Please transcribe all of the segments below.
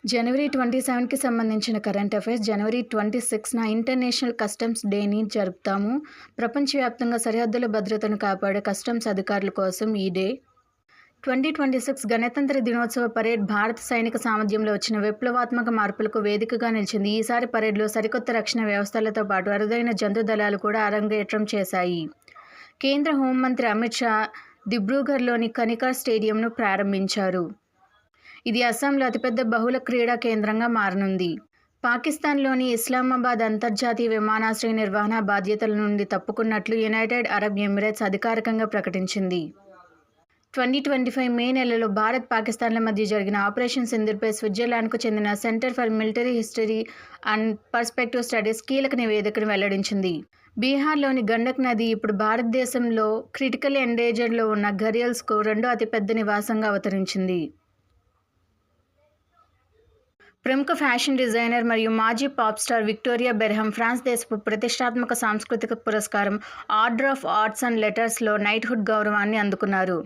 జనవరి 27కి సంబంధించిన current affairs. జనవరి 26న international customs డేని జరుపుతాము. ప్రపంచవ్యాప్తంగా సరిహద్దుల భద్రతను కాపాడే కస్టమ్స్ అధికారుల కోసం ఈ డే. 2026 గణతంత్ర దినోత్సవ పరేడ్ భారత సైనిక సామర్థ్యంలో వచ్చిన విప్లవాత్మక మార్పులకు వేదికగా నిలిచింది. ఈసారి పరేడ్లో సరికొత్త రక్షణ వ్యవస్థలతో పాటు అరుదైన జంతు దళాలు కూడా అరంగేట్రం చేశాయి. కేంద్ర హోంమంత్రి అమిత్ షా దిబ్రూఘర్లోని కనికా స్టేడియంను ప్రారంభించారు. ఇది అస్సాంలో అతిపెద్ద బహుళ క్రీడా కేంద్రంగా మారనుంది. పాకిస్తాన్లోని ఇస్లామాబాద్ అంతర్జాతీయ విమానాశ్రయ నిర్వహణ బాధ్యతల నుండి తప్పుకున్నట్లు యునైటెడ్ అరబ్ ఎమిరేట్స్ అధికారికంగా ప్రకటించింది. 2025 మే నెలలో భారత్, పాకిస్తాన్ల మధ్య జరిగిన ఆపరేషన్ సింధూర్పై స్విట్జర్లాండ్కు చెందిన centre for military history and perspective studies కీలక నివేదికను వెల్లడించింది. బీహార్లోని గండక్ నది ఇప్పుడు భారతదేశంలో క్రిటికల్ ఎండేంజర్లో ఉన్న ఘరియల్స్కు రెండో అతిపెద్ద నివాసంగా అవతరించింది. ప్రముఖ ఫ్యాషన్ డిజైనర్ మరియు మాజీ pop star Victoria Beckham France దేశపు ప్రతిష్టాత్మక సాంస్కృతిక పురస్కారం ఆర్డర్ ఆఫ్ ఆర్ట్స్ అండ్ లెటర్స్లో నైట్హుడ్ గౌరవాన్ని అందుకున్నారు.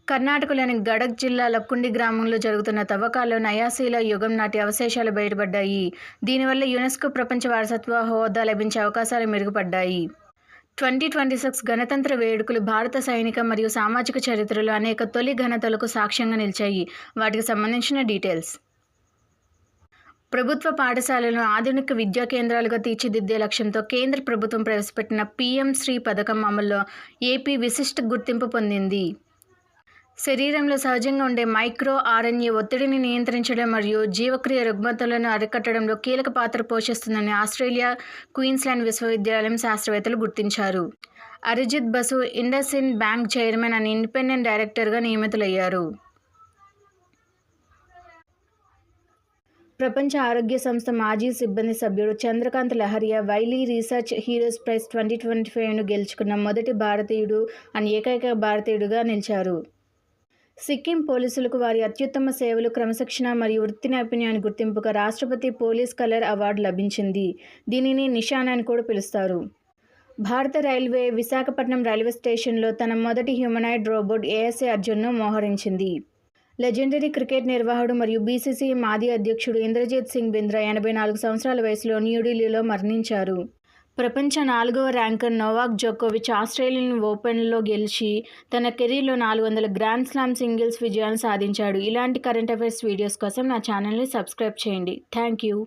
కర్ణాటకలోని గడక్ జిల్లా లక్కుండి గ్రామంలో జరుగుతున్న తవ్వకాల్లో నయాశీల యుగం నాటి అవశేషాలు బయటపడ్డాయి. దీనివల్ల యునెస్కో ప్రపంచ వారసత్వ హోదా లభించే అవకాశాలు మెరుగుపడ్డాయి. 2026 గణతంత్ర వేడుకలు భారత సైనిక మరియు సామాజిక చరిత్రలో అనేక తొలి ఘనతలకు సాక్ష్యంగా నిలిచాయి. వాటికి సంబంధించిన డీటెయిల్స్. ప్రభుత్వ పాఠశాలలను ఆధునిక విద్యా కేంద్రాలుగా తీర్చిదిద్దే లక్ష్యంతో కేంద్ర ప్రభుత్వం ప్రవేశపెట్టిన పీఎం శ్రీ పథకం అమల్లో ఏపీ విశిష్ట గుర్తింపు పొందింది. శరీరంలో సహజంగా ఉండే మైక్రో ఆర్ఎన్ఏ ఒత్తిడిని నియంత్రించడం మరియు జీవక్రియ రుగ్మతలను అరికట్టడంలో కీలక పాత్ర పోషిస్తుందని ఆస్ట్రేలియా క్వీన్స్లాండ్ విశ్వవిద్యాలయం శాస్త్రవేత్తలు గుర్తించారు. Arijit Basu IndusInd bank chairman and independent డైరెక్టర్గా నియమితులయ్యారు. ప్రపంచ ఆరోగ్య సంస్థ మాజీ సిబ్బంది సభ్యుడు Chandrakant Lahariya Wiley research heroes prize 2025ను గెలుచుకున్న మొదటి భారతీయుడు అండ్ ఏకైక భారతీయుడుగా నిలిచారు. సిక్కిం పోలీసులకు వారి అత్యుత్తమ సేవలు, క్రమశిక్షణ మరియు వృత్తి నైపుణ్యానికి గుర్తింపుగా రాష్ట్రపతి పోలీస్ కలర్ అవార్డు లభించింది. దీనిని నిషాన్ అని కూడా పిలుస్తారు. భారత రైల్వే విశాఖపట్నం రైల్వే స్టేషన్లో తన మొదటి హ్యూమనాయిడ్ రోబోట్ ఏఎస్ఏ అర్జున్ను మోహరించింది. లెజెండరీ క్రికెట్ నిర్వాహకుడు మరియు బీసీసీ మాజీ అధ్యక్షుడు ఇంద్రజిత్ సింగ్ బింద్రా 84 సంవత్సరాల వయసులో న్యూఢిల్లీలో మరణించారు. ప్రపంచ 4వ ర్యాంకర్ నోవాక్ జోకోవిచ్ ఆస్ట్రేలియన్ ఓపెన్లో గెలిచి తన కెరీర్లో 400 గ్రాండ్ స్లామ్ సింగిల్స్ విజయాలను సాధించాడు. ఇలాంటి కరెంట్ అఫైర్స్ వీడియోస్ కోసం నా ఛానల్ని సబ్స్క్రైబ్ చేయండి. Thank you.